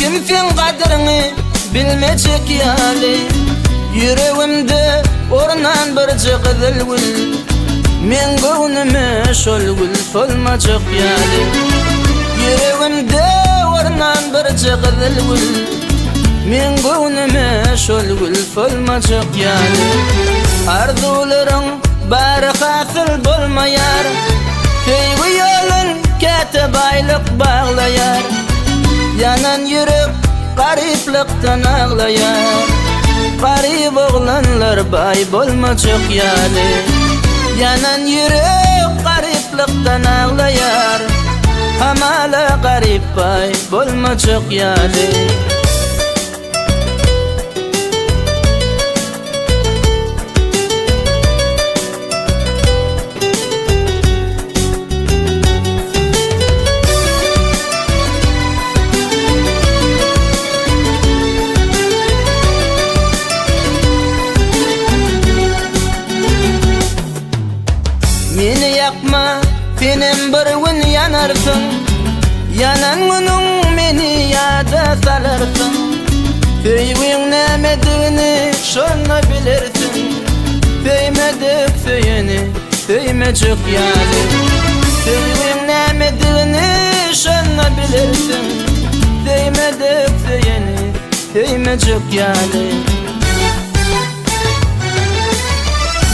Kimsin kadrini bilmecek yali. Yüreğimde ornan bir cıqdil gül. Men göwnüme şol gül solmacak yali. Yüreğimde ornan bir cıqdil gül. Men göwnüme şol gül solmacak yali. Arzularım bari hasıl bolmayar. Sevgi yolun kete baylık bağlayar. Yanan yürek gariplikten ağlayar. Garip oğlanlar bay bolmacak yali. Yanan yürek gariplikten ağlayar. Hamala garip bay bolmacak yali. Meni yakma, benim bir gün yanarsın. Yanan günün meni yada salarsın. Söyün nemediğini şonu bilirsin. Söymedik söyeni, söymecek yali. Söyün nemediğini şonu bilirsin. Söymedik söyeni, söymecek yali.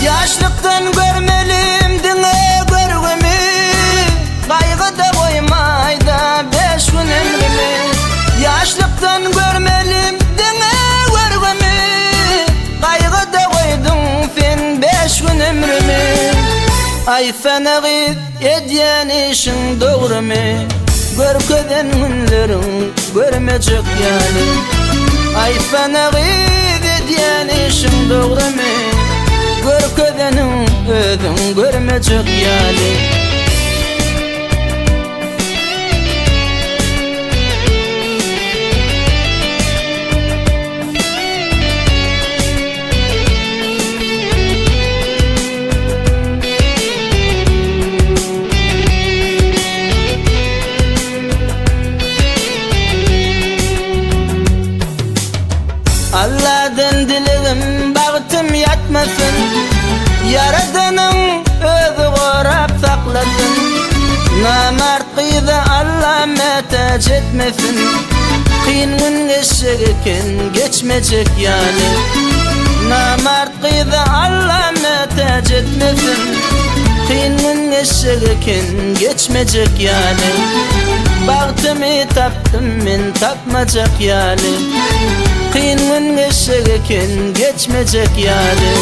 Yaşlıktan görmelim dine görgümü. Kaygıda koymayda 5 gün ömrümü. Yaşlıktan görmelim dine görgümü. Kaygıda koydun sen 5 gün ömrümü. Ay sana git edyen işin doğru mu? Görkeden günlerin görmeyecek yani. Ay sana git edyen işin doğru mu? Görkedenin özün görmeyecek yali. Allah'dan dileğim bağıtım yatmasın. Yaradanın özü korap saklasın. Namart kıydı Allah metac etmesin. Kıyın gün geçecek geçmeyecek yani. Namart kıydı Allah metac etmesin. Kıyın gün geçecek geçmeyecek yani. Baktımı taptım men tapmacak yani. Kıyın gün geçecek geçmeyecek yani.